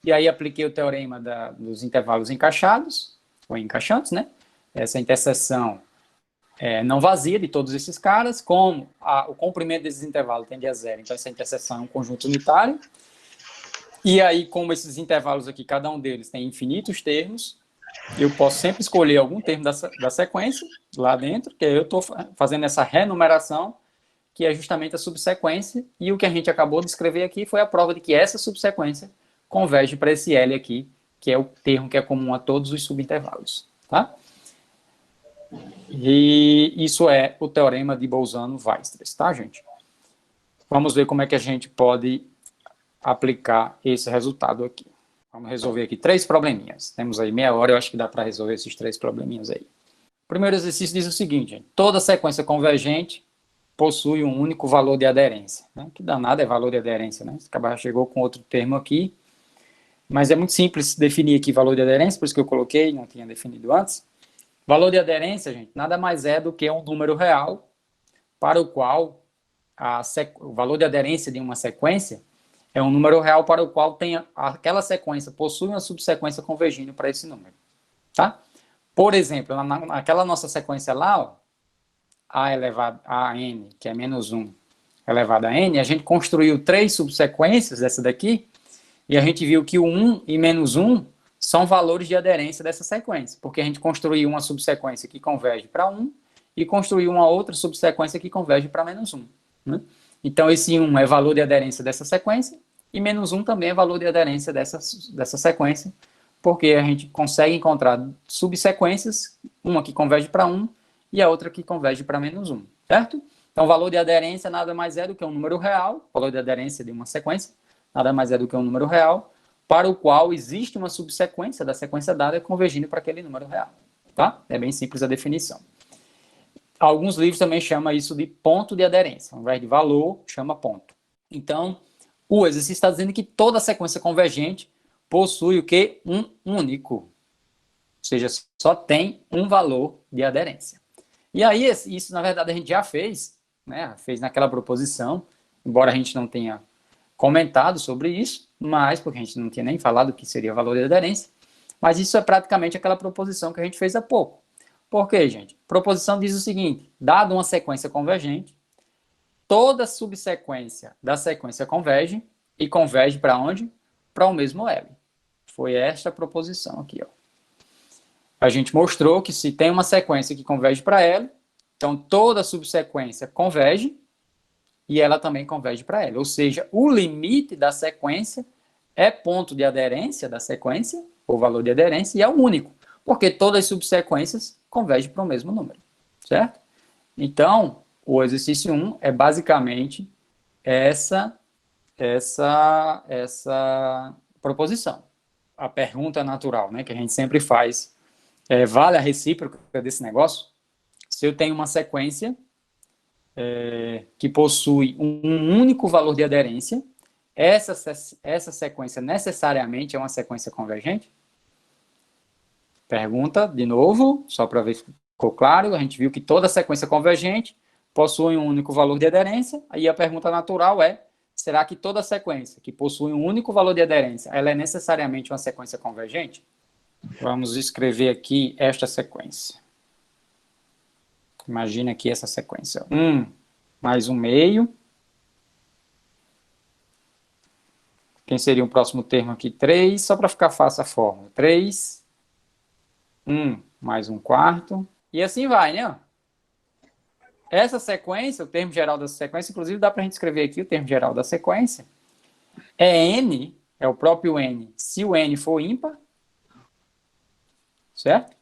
E aí apliquei o teorema dos intervalos encaixados, ou encaixantes, né? Essa interseção não vazia de todos esses caras, como o comprimento desses intervalos tende a zero, então essa interseção é um conjunto unitário. E aí, como esses intervalos aqui, cada um deles tem infinitos termos, eu posso sempre escolher algum termo da sequência lá dentro, que eu estou fazendo essa renumeração, que é justamente a subsequência, e o que a gente acabou de escrever aqui foi a prova de que essa subsequência converge para esse L aqui, que é o termo que é comum a todos os subintervalos. Tá? E isso é o teorema de Bolzano-Weierstrass, tá, gente? Vamos ver como é que a gente pode aplicar esse resultado aqui. Vamos resolver aqui 3 probleminhas. Temos aí meia hora, eu acho que dá para resolver esses 3 probleminhas aí. O primeiro exercício diz o seguinte, gente, toda sequência convergente possui um único valor de aderência. Né? Que danado é valor de aderência, né? Esse cara chegou com outro termo aqui, mas é muito simples definir aqui valor de aderência, por isso que eu coloquei, não tinha definido antes. Valor de aderência, gente, nada mais é do que um número real para o qual o valor de aderência de uma sequência é um número real para o qual aquela sequência possui uma subsequência convergindo para esse número. Tá? Por exemplo, naquela nossa sequência lá, ó, a elevado a n, que é menos 1 elevado a n, a gente construiu 3 subsequências dessa daqui, e a gente viu que o 1 e menos 1 são valores de aderência dessa sequência, porque a gente construiu uma subsequência que converge para 1 e construiu uma outra subsequência que converge para menos 1. Né? Então, esse 1 é valor de aderência dessa sequência e menos 1 também é valor de aderência dessa sequência, porque a gente consegue encontrar subsequências, uma que converge para 1 e a outra que converge para menos 1, certo? Então, o valor de aderência nada mais é do que um número real, o valor de aderência de uma sequência, nada mais é do que um número real, para o qual existe uma subsequência da sequência dada convergindo para aquele número real. Tá? É bem simples a definição. Alguns livros também chamam isso de ponto de aderência. Ao invés de valor, chama ponto. Então, o exercício está dizendo que toda sequência convergente possui o quê? Um único. Ou seja, só tem um valor de aderência. E aí, isso na verdade a gente já fez, né? Fez naquela proposição, embora a gente não tenha comentado sobre isso, mas porque a gente não tinha nem falado o que seria valor de aderência, mas isso é praticamente aquela proposição que a gente fez há pouco. Por quê, gente? A proposição diz o seguinte, dada uma sequência convergente, toda subsequência da sequência converge, e converge para onde? Para o mesmo L. Foi esta a proposição aqui, ó. A gente mostrou que se tem uma sequência que converge para L, então toda subsequência converge, e ela também converge para L. Ou seja, o limite da sequência é ponto de aderência da sequência, ou valor de aderência, e é o único, porque todas as subsequências convergem para o mesmo número, certo? Então, o exercício 1 é basicamente essa proposição. A pergunta natural, né, que a gente sempre faz, vale a recíproca desse negócio? Se eu tenho uma sequência que possui um único valor de aderência, essa sequência necessariamente é uma sequência convergente? Pergunta, de novo, só para ver se ficou claro, a gente viu que toda sequência convergente possui um único valor de aderência, aí a pergunta natural é, será que toda sequência que possui um único valor de aderência, ela é necessariamente uma sequência convergente? Vamos escrever aqui esta sequência. Imagina aqui essa sequência. 1 mais 1 meio. Quem seria o próximo termo aqui? 3, só para ficar fácil a fórmula. 3, 1 mais 1 quarto. E assim vai, né? Essa sequência, o termo geral da sequência, inclusive dá para a gente escrever aqui o termo geral da sequência, é N, é o próprio N, se o N for ímpar, certo?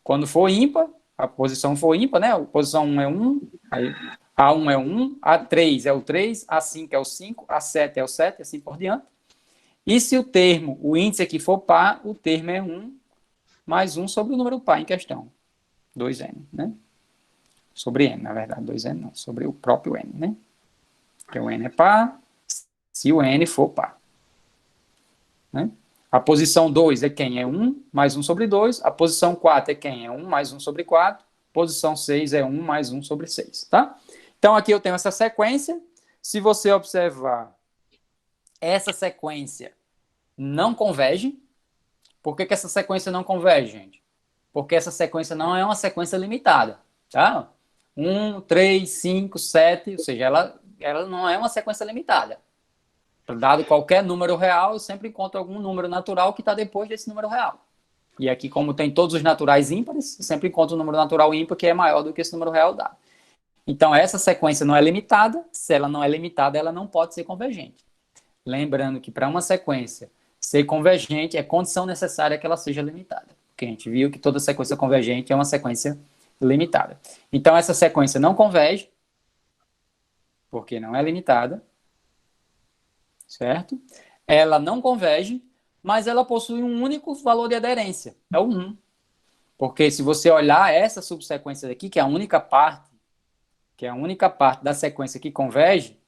Quando for ímpar, a posição for ímpar, né? A posição 1 é 1, aí A1 é 1, A3 é o 3, A5 é o 5, A7 é o 7, assim por diante. E se o termo, o índice aqui for par, o termo é 1 mais 1 sobre o número par em questão, 2N, né? Sobre N, na verdade, 2N não, sobre o próprio N, né? Porque o N é par, se o N for par. Né? A posição 2 é quem? É 1 mais 1 sobre 2. A posição 4 é quem? É 1 mais 1 sobre 4. Posição 6 é 1 mais 1 sobre 6. Tá? Então, aqui eu tenho essa sequência. Se você observar, essa sequência não converge. Por que essa sequência não converge, gente? Porque essa sequência não é uma sequência limitada. Tá? 1, 3, 5, 7, ou seja, ela não é uma sequência limitada. Dado qualquer número real, eu sempre encontro algum número natural que está depois desse número real. E aqui, como tem todos os naturais ímpares, eu sempre encontro um número natural ímpar que é maior do que esse número real dado. Então, essa sequência não é limitada. Se ela não é limitada, ela não pode ser convergente. Lembrando que para uma sequência ser convergente, é condição necessária que ela seja limitada. Porque a gente viu que toda sequência convergente é uma sequência limitada. Então, essa sequência não converge, porque não é limitada, certo? Ela não converge, mas ela possui um único valor de aderência, é o 1. Porque se você olhar essa subsequência daqui, que é a única parte da sequência que converge,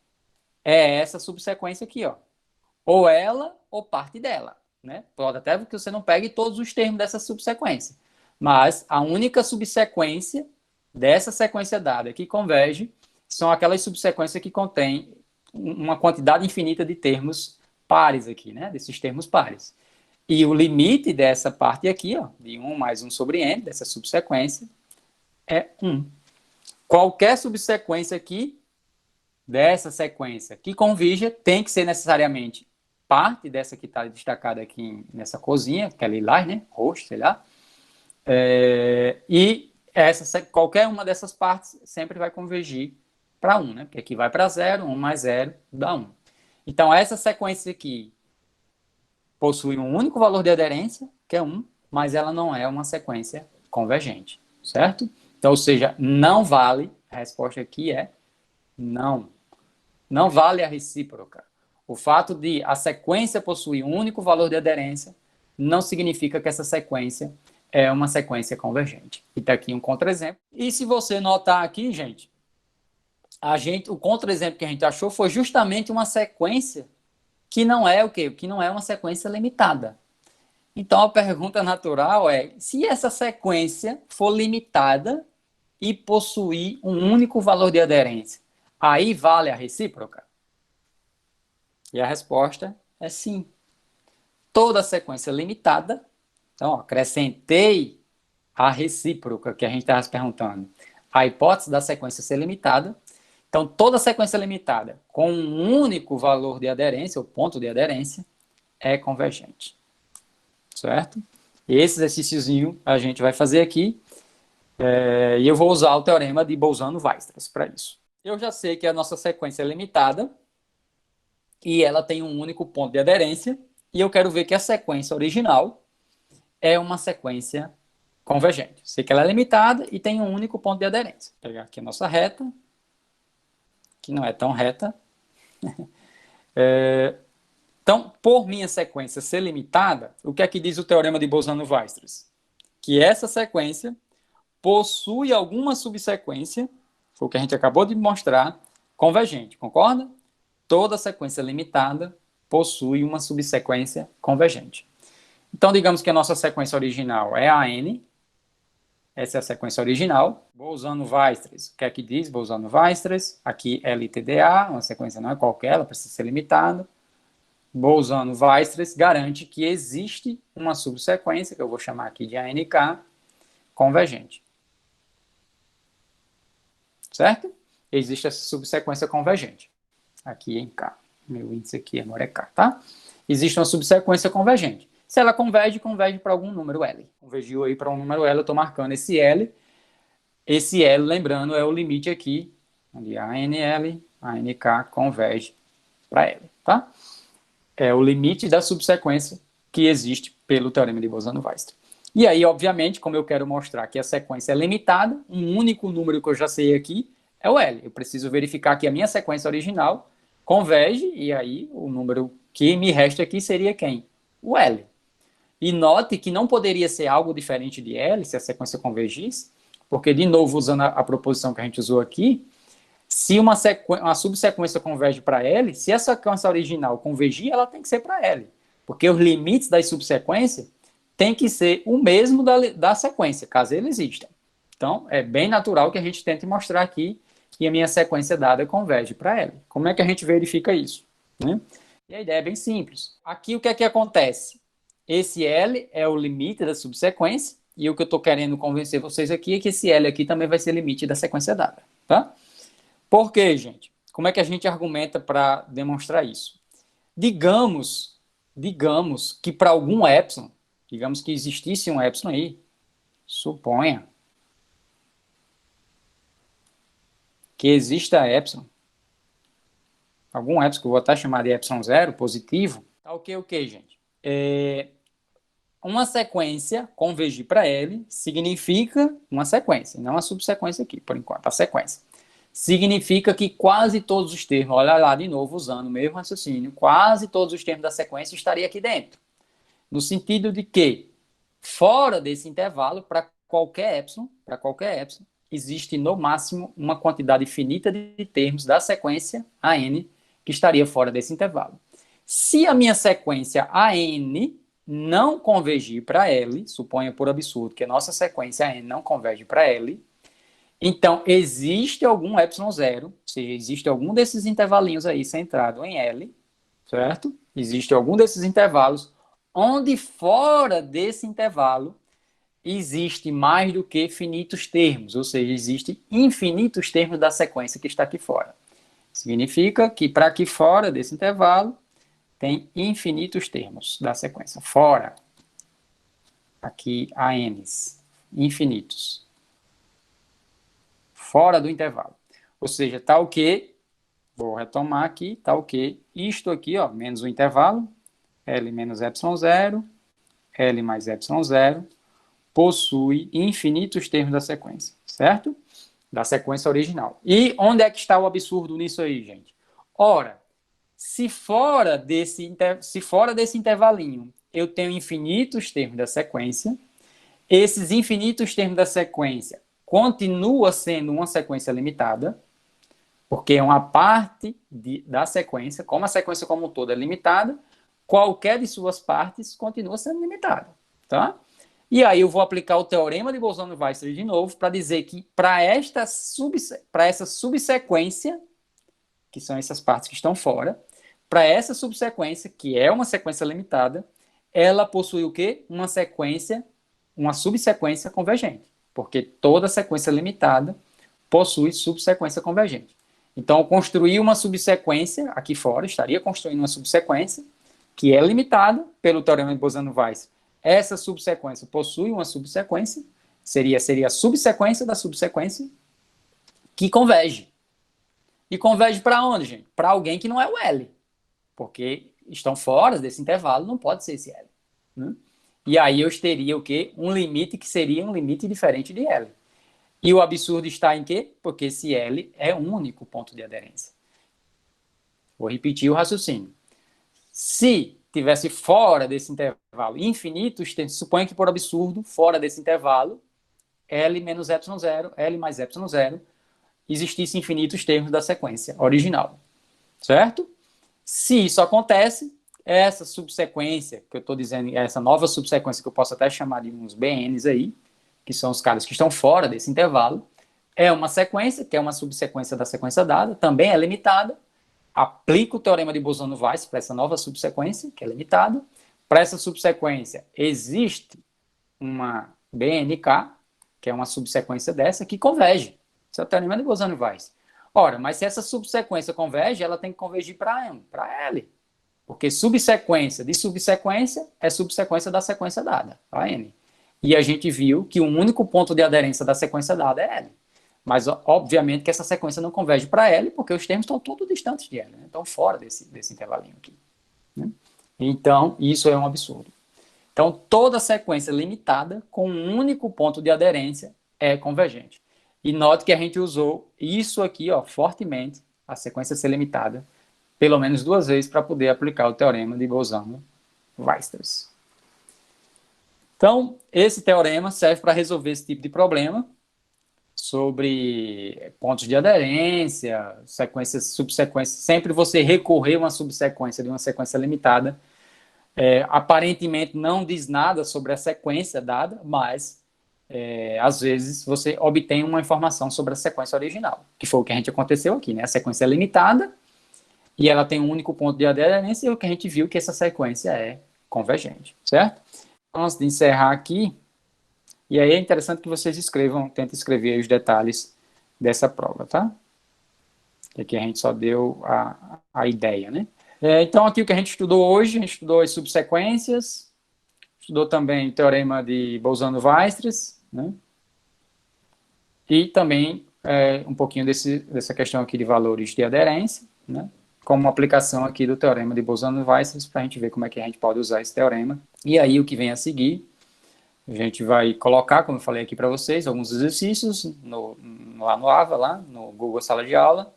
é essa subsequência aqui, ó. Ou ela, ou parte dela, né? Pode até que você não pegue todos os termos dessa subsequência, mas a única subsequência dessa sequência dada que converge são aquelas subsequências que contêm uma quantidade infinita de termos pares aqui, né? Desses termos pares. E o limite dessa parte aqui, ó, de 1 mais 1 sobre n, dessa subsequência, é 1. Qualquer subsequência aqui, dessa sequência que convirja, tem que ser necessariamente parte dessa que está destacada aqui nessa cozinha, que é lilás, né? Roxo, sei lá. E qualquer uma dessas partes sempre vai convergir para 1, né? Porque aqui vai para 0, 1 mais 0 dá 1. Então, essa sequência aqui possui um único valor de aderência, que é 1, mas ela não é uma sequência convergente, certo? Então, ou seja, não vale, a resposta aqui é não. Não vale a recíproca. O fato de a sequência possuir um único valor de aderência não significa que essa sequência é uma sequência convergente. E está aqui um contra-exemplo. E se você notar aqui, gente, o contra-exemplo que a gente achou foi justamente uma sequência que não é o quê? Que não é uma sequência limitada. Então a pergunta natural é: se essa sequência for limitada e possuir um único valor de aderência, aí vale a recíproca? E a resposta é sim. Toda sequência limitada, então acrescentei a recíproca que a gente estava se perguntando, a hipótese da sequência ser limitada. Então, toda sequência limitada com um único valor de aderência, ou ponto de aderência, é convergente. Certo? Esse exercíciozinho a gente vai fazer aqui, e eu vou usar o teorema de Bolzano-Weierstrass para isso. Eu já sei que a nossa sequência é limitada, e ela tem um único ponto de aderência, e eu quero ver que a sequência original é uma sequência convergente. Sei que ela é limitada e tem um único ponto de aderência. Vou pegar aqui a nossa reta, que não é tão reta. Então, por minha sequência ser limitada, o que é que diz o teorema de Bolzano-Weierstrass? Que essa sequência possui alguma subsequência, foi o que a gente acabou de mostrar, convergente, concorda? Toda sequência limitada possui uma subsequência convergente. Então, digamos que a nossa sequência original é a n. Essa é a sequência original. Bolzano-Weierstrass. O que é que diz Bolzano-Weierstrass? Aqui LTDA, uma sequência não é qualquer, ela precisa ser limitada. Bolzano-Weierstrass garante que existe uma subsequência, que eu vou chamar aqui de ANK, convergente. Certo? Existe essa subsequência convergente. Aqui em K. Meu índice aqui agora é K, tá? Existe uma subsequência convergente. Se ela converge para algum número L. Convergiu aí para um número L, eu estou marcando esse L Esse L, lembrando, é o limite aqui, onde ANL, ANK converge para L, tá? É o limite da subsequência que existe pelo teorema de Bosano-Weierstrass. E aí, obviamente, como eu quero mostrar que a sequência é limitada, um único número que eu já sei aqui é o L. Eu preciso verificar que a minha sequência original converge, e aí o número que me resta aqui seria quem? O L. E note que não poderia ser algo diferente de L se a sequência convergisse, porque, de novo, usando a proposição que a gente usou aqui, se uma subsequência converge para L, se a sequência original convergir, ela tem que ser para L. Porque os limites das subsequências têm que ser o mesmo da sequência, caso ele exista. Então, é bem natural que a gente tente mostrar aqui que a minha sequência dada converge para L. Como é que a gente verifica isso? Né? E a ideia é bem simples. Aqui o que é que acontece? Esse L é o limite da subsequência, e o que eu estou querendo convencer vocês aqui é que esse L aqui também vai ser limite da sequência dada. Tá? Por quê, gente? Como é que a gente argumenta para demonstrar isso? Digamos que para algum epsilon, digamos que existisse um epsilon aí, suponha que exista epsilon, algum epsilon que eu vou até chamar de epsilon zero, positivo, tá o que, gente? Uma sequência convergir para L significa uma sequência, não uma subsequência aqui, por enquanto, a sequência. Significa que quase todos os termos, olha lá de novo, usando o mesmo raciocínio, quase todos os termos da sequência estariam aqui dentro. No sentido de que, fora desse intervalo, para qualquer epsilon, existe no máximo uma quantidade finita de termos da sequência AN que estaria fora desse intervalo. Se a minha sequência AN não convergir para L, suponha por absurdo que a nossa sequência AN não converge para L, então existe algum epsilon zero, ou seja, existe algum desses intervalinhos aí centrado em L, certo? Existe algum desses intervalos onde fora desse intervalo existe mais do que finitos termos, ou seja, existe infinitos termos da sequência que está aqui fora. Significa que para aqui fora desse intervalo tem infinitos termos da sequência. Fora, aqui há n's, infinitos. Fora do intervalo. Ou seja, tá o quê? Vou retomar aqui, tá o quê? Isto aqui, ó, menos o intervalo, L menos epsilon zero, L mais epsilon zero, possui infinitos termos da sequência, certo? Da sequência original. E onde é que está o absurdo nisso aí, gente? Ora, se fora desse intervalinho eu tenho infinitos termos da sequência, esses infinitos termos da sequência continua sendo uma sequência limitada, porque é uma parte da sequência, como a sequência como um todo é limitada, qualquer de suas partes continua sendo limitada, tá? E aí eu vou aplicar o teorema de Bolzano-Weierstrass de novo para dizer que para essa subsequência, que são essas partes que estão fora, para essa subsequência, que é uma sequência limitada, ela possui o quê? Uma subsequência convergente, porque toda sequência limitada possui subsequência convergente. Então, construir uma subsequência aqui fora, estaria construindo uma subsequência que é limitada pelo teorema de Bolzano-Weierstrass. Essa subsequência possui uma subsequência, seria a subsequência da subsequência que converge. E converge para onde, gente? Para alguém que não é o L. Porque estão fora desse intervalo, não pode ser esse L. Né? E aí eu teria o quê? Um limite que seria um limite diferente de L. E o absurdo está em quê? Porque esse L é um único ponto de aderência. Vou repetir o raciocínio. Se tivesse fora desse intervalo infinitos, suponha que por absurdo, fora desse intervalo, L menos epsilon zero, L mais epsilon zero, existisse infinitos termos da sequência original. Certo? Se isso acontece, essa subsequência, que eu estou dizendo, essa nova subsequência, que eu posso até chamar de uns BNs aí, que são os caras que estão fora desse intervalo, é uma sequência, que é uma subsequência da sequência dada, também é limitada, aplica o teorema de Bolzano-Weierstrass para essa nova subsequência, que é limitada. Para essa subsequência, existe uma BNK, que é uma subsequência dessa, que converge. Esse é o teorema de Bolzano-Weierstrass. Ora, mas se essa subsequência converge, ela tem que convergir para L. Porque subsequência de subsequência é subsequência da sequência dada, a N. e a gente viu que o único ponto de aderência da sequência dada é L. Mas, obviamente, que essa sequência não converge para L, porque os termos estão todos distantes de L, né? Estão fora desse intervalinho aqui. Né? Então, isso é um absurdo. Então, toda sequência limitada com um único ponto de aderência é convergente. E note que a gente usou isso aqui, ó, fortemente, a sequência ser limitada, pelo menos 2 vezes para poder aplicar o teorema de Bolzano-Weierstrass. Então, esse teorema serve para resolver esse tipo de problema sobre pontos de aderência, sequências, subsequências. Sempre você recorrer a uma subsequência de uma sequência limitada, aparentemente não diz nada sobre a sequência dada, mas às vezes você obtém uma informação sobre a sequência original, que foi o que a gente aconteceu aqui, né? A sequência é limitada e ela tem um único ponto de aderência e o que a gente viu é que essa sequência é convergente, certo? Antes de encerrar aqui, e aí é interessante que vocês escrevam, tentem escrever os detalhes dessa prova, tá? Aqui a gente só deu a ideia, né? Então, aqui o que a gente estudou hoje, a gente estudou as subsequências, estudou também o teorema de Bolzano-Weierstrass, né? E também um pouquinho dessa questão aqui de valores de aderência, né? Como uma aplicação aqui do teorema de Bolzano-Weierstrass, para a gente ver como é que a gente pode usar esse teorema. E aí, o que vem a seguir, a gente vai colocar, como eu falei aqui para vocês, alguns exercícios lá no AVA, lá no Google Sala de Aula,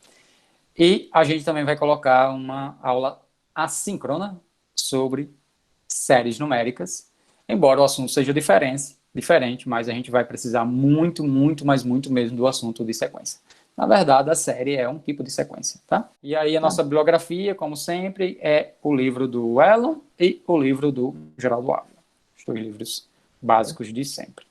e a gente também vai colocar uma aula assíncrona sobre séries numéricas, embora o assunto seja diferente, mas a gente vai precisar muito, muito, mas muito mesmo do assunto de sequência. Na verdade, a série é um tipo de sequência, tá? E aí a nossa bibliografia, como sempre, é o livro do Wellon e o livro do Geraldo Ávila. Os dois livros básicos de sempre.